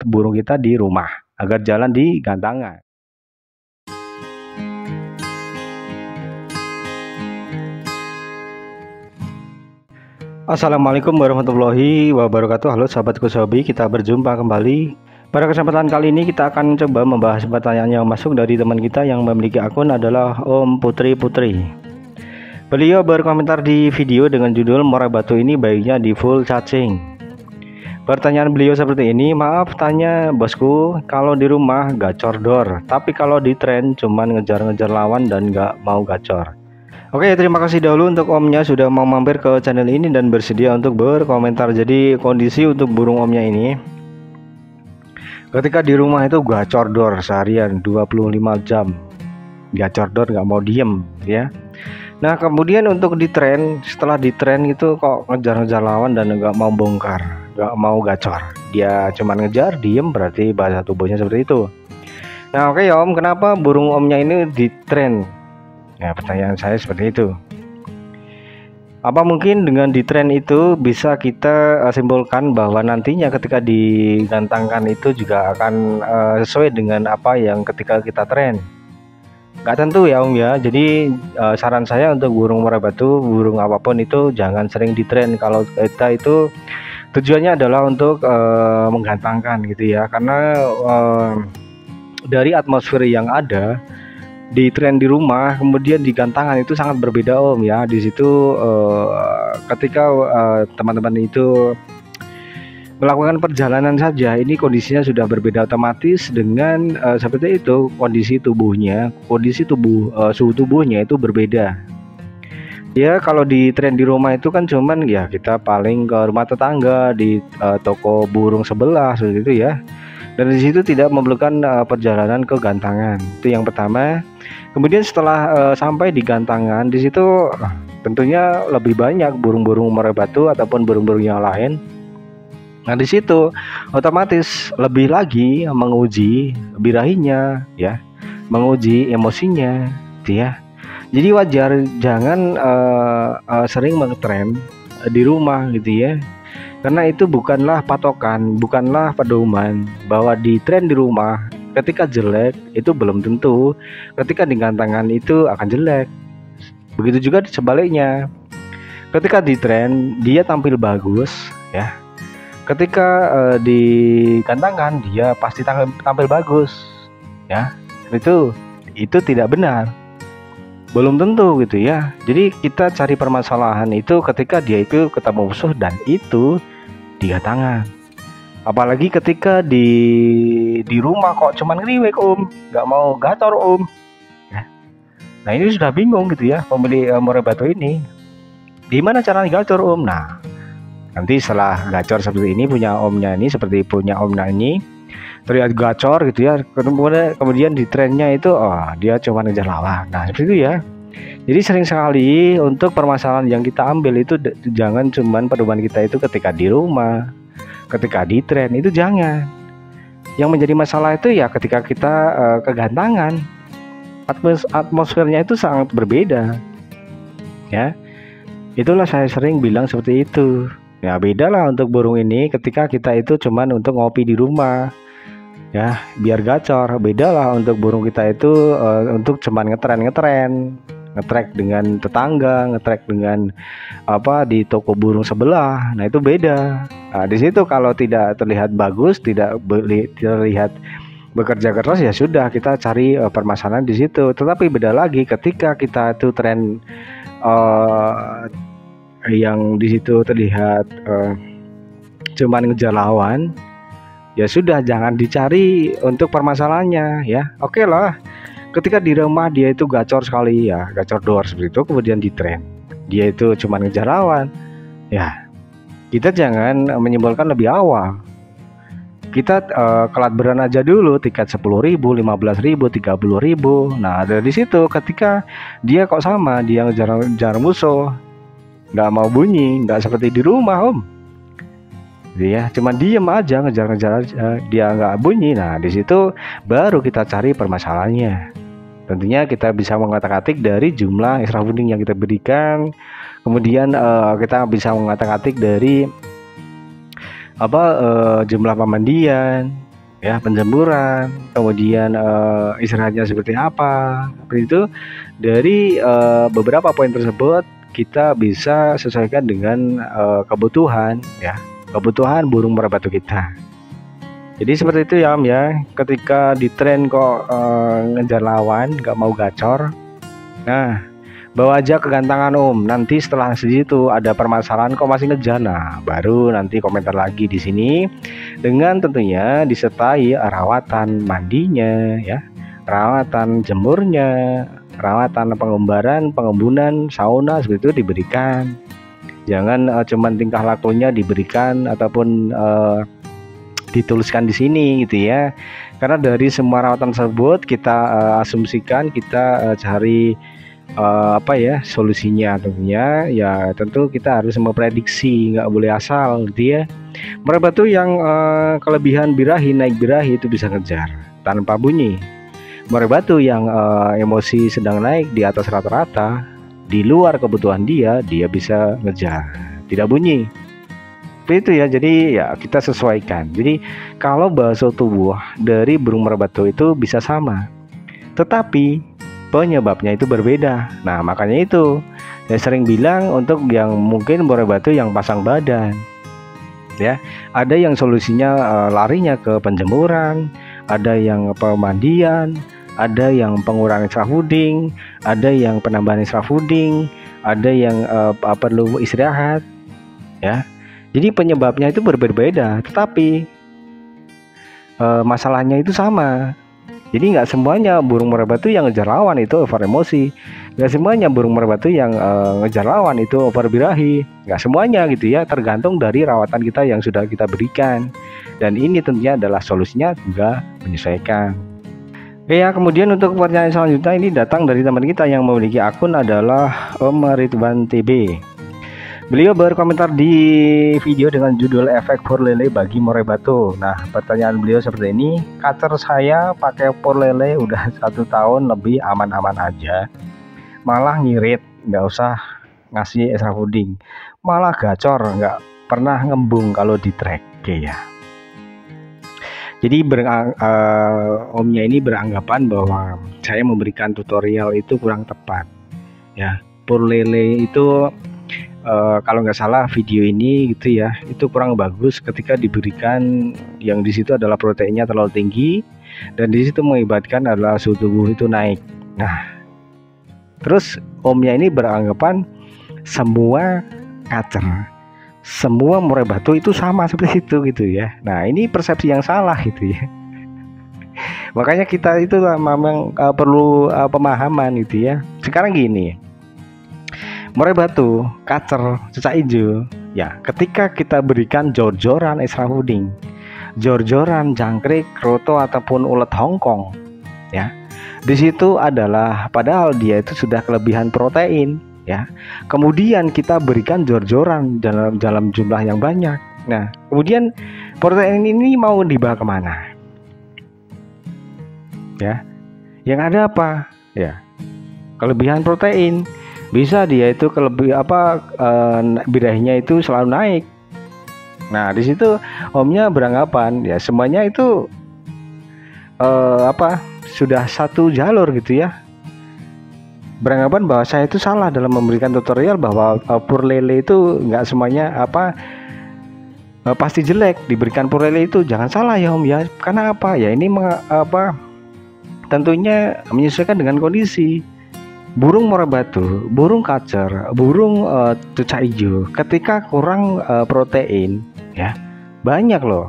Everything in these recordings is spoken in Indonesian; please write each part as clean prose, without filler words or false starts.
burung kita di rumah agar jalan di gantangan. Assalamualaikum warahmatullahi wabarakatuh. Halo sahabatku Sobi, kita berjumpa kembali. Pada kesempatan kali ini kita akan coba membahas pertanyaan yang masuk dari teman kita yang memiliki akun adalah Om Putri. Beliau berkomentar di video dengan judul murai batu ini baiknya di full cacing. Pertanyaan beliau seperti ini, maaf tanya bosku, kalau di rumah gacor door, tapi kalau di tren cuman ngejar-ngejar lawan dan gak mau gacor. Oke, terima kasih dahulu untuk omnya sudah mau mampir ke channel ini dan bersedia untuk berkomentar. Jadi kondisi untuk burung omnya ini, ketika di rumah itu gacor door seharian 25 jam, gacor door nggak mau diem ya. Nah kemudian untuk di tren, setelah di tren itu kok ngejar-ngejar lawan dan nggak mau bongkar, nggak mau gacor, dia cuma ngejar diem, berarti bahasa tubuhnya seperti itu. Nah oke ya om, kenapa burung omnya ini di tren? Ya, pertanyaan saya seperti itu. Apa mungkin dengan di tren itu bisa kita simpulkan bahwa nantinya ketika digantangkan itu juga akan sesuai dengan apa yang ketika kita tren? Nggak tentu ya om ya. Jadi saran saya untuk burung murai batu, burung apapun itu jangan sering di tren. Kalau kita itu tujuannya adalah untuk menggantangkan gitu ya. Karena dari atmosfer yang ada di tren di rumah kemudian di gantangan itu sangat berbeda om ya. Di situ ketika teman-teman itu melakukan perjalanan saja ini kondisinya sudah berbeda otomatis dengan seperti itu, kondisi tubuhnya, suhu tubuhnya itu berbeda ya. Kalau di tren di rumah itu kan cuman ya kita paling ke rumah tetangga, di toko burung sebelah seperti itu ya. Dan di situ tidak memerlukan perjalanan ke gantangan. Itu yang pertama. Kemudian setelah sampai di gantangan, di situ tentunya lebih banyak burung-burung murai batu ataupun burung-burung yang lain. Nah di situ otomatis lebih lagi menguji birahinya ya, menguji emosinya, gitu ya. Jadi wajar jangan sering mengetren di rumah gitu ya. Karena itu bukanlah patokan, bukanlah pedoman bahwa di tren di rumah ketika jelek itu belum tentu ketika di gantangan itu akan jelek. Begitu juga sebaliknya. Ketika di tren dia tampil bagus ya. Ketika di gantangan dia pasti tampil bagus ya. Itu tidak benar. Belum tentu gitu ya. Jadi kita cari permasalahan itu ketika dia itu ketemu musuh dan itu di gantangan. Apalagi ketika di rumah kok cuman ngeriwek om, nggak mau gacor om ya. Nah ini sudah bingung gitu ya pemilik murai batu ini, gimana cara gacor om. Nah nanti setelah gacor seperti ini punya omnya ini, seperti punya omnya ini terlihat gacor gitu ya, kemudian di trennya itu dia cuma ngejar lawan. Nah seperti itu ya. Jadi sering sekali untuk permasalahan yang kita ambil itu jangan cuman pedoman kita itu ketika di rumah, ketika di tren itu jangan. Yang menjadi masalah itu ya ketika kita kegantangan, atmosfernya itu sangat berbeda ya. Itulah saya sering bilang seperti itu ya. Beda lah untuk burung ini ketika kita itu cuman untuk ngopi di rumah ya biar gacor. Beda lah untuk burung kita itu untuk cuman ngetrek dengan tetangga, ngetrek dengan di toko burung sebelah. Nah itu beda. Nah di situ kalau tidak terlihat bagus, tidak terlihat bekerja keras ya sudah kita cari permasalahan di situ. Tetapi beda lagi ketika kita itu tren yang di situ terlihat cuman ngejar lawan. Ya sudah jangan dicari untuk permasalahannya ya. Oke lah. Ketika di rumah dia itu gacor sekali ya, gacor door seperti itu, kemudian di tren dia itu cuma ngejar lawan ya, kita jangan menyimpulkan lebih awal. Kita kelat beran aja dulu, tiket 10.000, 15.000, 30.000. Nah dari situ ketika dia kok sama, dia ngejar musuh, nggak mau bunyi, nggak seperti di rumah om. Dia cuma diem aja, ngejar aja, dia nggak bunyi. Nah di situ baru kita cari permasalahannya. Tentunya kita bisa mengotak-atik dari jumlah extra funding yang kita berikan, kemudian kita bisa mengotak-atik dari jumlah pemandian ya, penjemuran, kemudian istirahatnya seperti apa. Seperti itu dari beberapa poin tersebut kita bisa sesuaikan dengan kebutuhan, ya, kebutuhan burung merpati kita. Jadi seperti itu ya Om ya. Ketika di tren kok ngejar lawan, nggak mau gacor, nah bawa aja kegantangan Om. Nanti setelah situ ada permasalahan kok masih ngejar, nah baru nanti komentar lagi di sini, dengan tentunya disertai rawatan mandinya, ya, rawatan jemurnya, rawatan pengembaran, pengembunan, sauna, seperti itu diberikan. Jangan cuman tingkah lakunya diberikan ataupun dituliskan di sini gitu ya. Karena dari semua rawatan tersebut kita asumsikan, kita cari apa ya solusinya. Tentunya ya tentu kita harus memprediksi, nggak boleh asal gitu ya. Merpati yang kelebihan birahi, naik birahi itu bisa ngejar tanpa bunyi. Merpati yang emosi sedang naik di atas rata-rata, di luar kebutuhan dia bisa ngejar, tidak bunyi. Seperti itu ya. Jadi ya kita sesuaikan. Jadi kalau bakso tubuh dari burung merpati itu bisa sama, tetapi penyebabnya itu berbeda. Nah makanya itu saya sering bilang untuk yang mungkin merpati yang pasang badan, ya, ada yang solusinya larinya ke penjemuran, ada yang pemandian, ada yang pengurangan extrafeeding, ada yang penambahan extrafeeding, ada yang perlu istirahat, ya. Jadi penyebabnya itu berbeda, tetapi masalahnya itu sama. Jadi nggak semuanya burung merpati yang ngejar lawan itu over emosi, nggak semuanya burung merpati yang ngejar lawan itu over birahi, nggak semuanya gitu ya. Tergantung dari rawatan kita yang sudah kita berikan, dan ini tentunya adalah solusinya juga menyesuaikan. Ya, kemudian untuk pertanyaan selanjutnya ini datang dari teman kita yang memiliki akun adalah Om Ridwan TB. Beliau berkomentar di video dengan judul efek pur lele bagi merpati. Nah pertanyaan beliau seperti ini: kacer saya pakai pur lele udah 1 tahun lebih aman-aman aja, malah ngirit, nggak usah ngasih extra fooding, malah gacor, nggak pernah ngembung kalau di track ya. Jadi omnya ini beranggapan bahwa saya memberikan tutorial itu kurang tepat, ya. Pur lele itu kalau nggak salah video ini gitu ya, itu kurang bagus ketika diberikan yang di situ adalah proteinnya terlalu tinggi, dan di situ mengakibatkan adalah suhu tubuh itu naik. Nah terus omnya ini beranggapan semua kacer, semua merpati itu sama seperti itu gitu ya. Nah ini persepsi yang salah gitu ya. Makanya kita itu memang perlu pemahaman gitu ya. Sekarang gini, merpati, kacer, cecak hijau, ya ketika kita berikan jor-joran extra fooding, jor-joran, jangkrik, kroto ataupun ulet Hongkong, ya, di situ adalah padahal dia itu sudah kelebihan protein, ya. Kemudian kita berikan jor-joran dalam jumlah yang banyak. Nah, kemudian protein ini mau dibawa kemana? Ya, yang ada apa? Ya, kelebihan protein. Bisa dia itu birahinya itu selalu naik. Nah di situ omnya beranggapan ya semuanya itu sudah satu jalur gitu ya. Beranggapan bahwa saya itu salah dalam memberikan tutorial bahwa pur lele itu nggak semuanya pasti jelek. Diberikan pur lele itu jangan salah ya Om ya. Karena apa ya, ini tentunya menyesuaikan dengan kondisi. Burung merpati, burung kacer, burung cecak hijau ketika kurang protein, ya banyak loh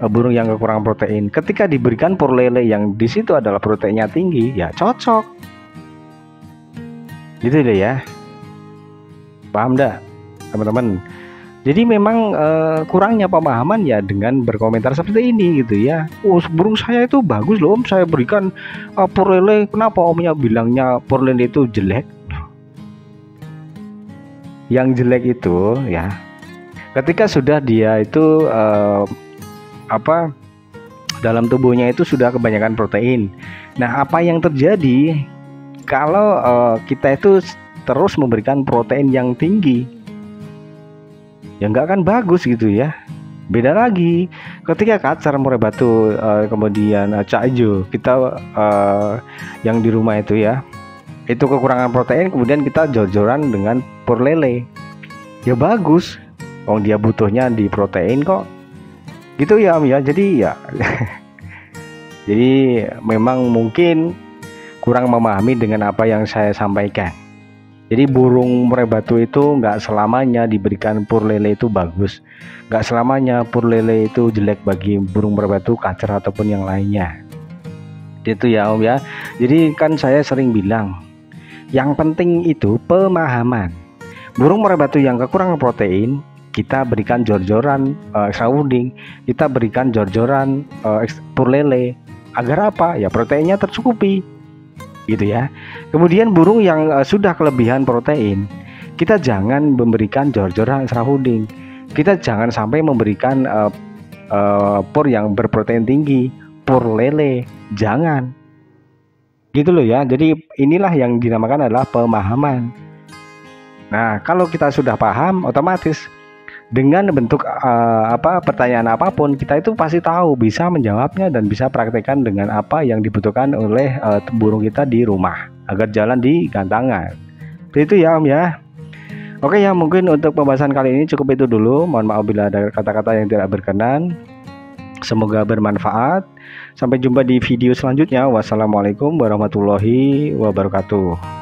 burung yang kekurangan protein. Ketika diberikan pur lele yang di situ adalah proteinnya tinggi, ya cocok. Gitu deh ya. Paham dah teman-teman? Jadi memang kurangnya pemahaman ya dengan berkomentar seperti ini gitu ya. Oh burung saya itu bagus loh Om, saya berikan pur lele, kenapa Omnya bilangnya pur lele itu jelek? Yang jelek itu ya ketika sudah dia itu dalam tubuhnya itu sudah kebanyakan protein. Nah apa yang terjadi kalau kita itu terus memberikan protein yang tinggi? Ya nggak akan bagus gitu ya. Beda lagi ketika kacar murai batu, kemudian cak ijo kita yang di rumah itu ya, itu kekurangan protein, kemudian kita jor-joran dengan pur lele, ya bagus. Wong dia butuhnya di protein kok, gitu ya Om ya. Jadi ya jadi memang mungkin kurang memahami dengan apa yang saya sampaikan. Jadi burung murai batu itu nggak selamanya diberikan pur lele itu bagus, nggak selamanya pur lele itu jelek bagi burung murai batu, kacer ataupun yang lainnya. Itu ya Om ya. Jadi kan saya sering bilang, yang penting itu pemahaman. Burung murai batu yang kekurangan protein, kita berikan jor-joran extra wooding, kita berikan jor-joran pur lele. Agar apa? Ya proteinnya tercukupi, gitu ya. Kemudian burung yang sudah kelebihan protein, kita jangan memberikan jor-joran extra wooding, kita jangan sampai memberikan pur yang berprotein tinggi, pur lele, jangan, gitu loh ya. Jadi inilah yang dinamakan adalah pemahaman. Nah, kalau kita sudah paham, otomatis dengan bentuk pertanyaan apapun, kita itu pasti tahu, bisa menjawabnya dan bisa praktekkan dengan apa yang dibutuhkan oleh burung kita di rumah agar jalan di gantangan. Itu ya Om ya. Oke ya, mungkin untuk pembahasan kali ini cukup itu dulu. Mohon maaf bila ada kata-kata yang tidak berkenan. Semoga bermanfaat. Sampai jumpa di video selanjutnya. Wassalamualaikum warahmatullahi wabarakatuh.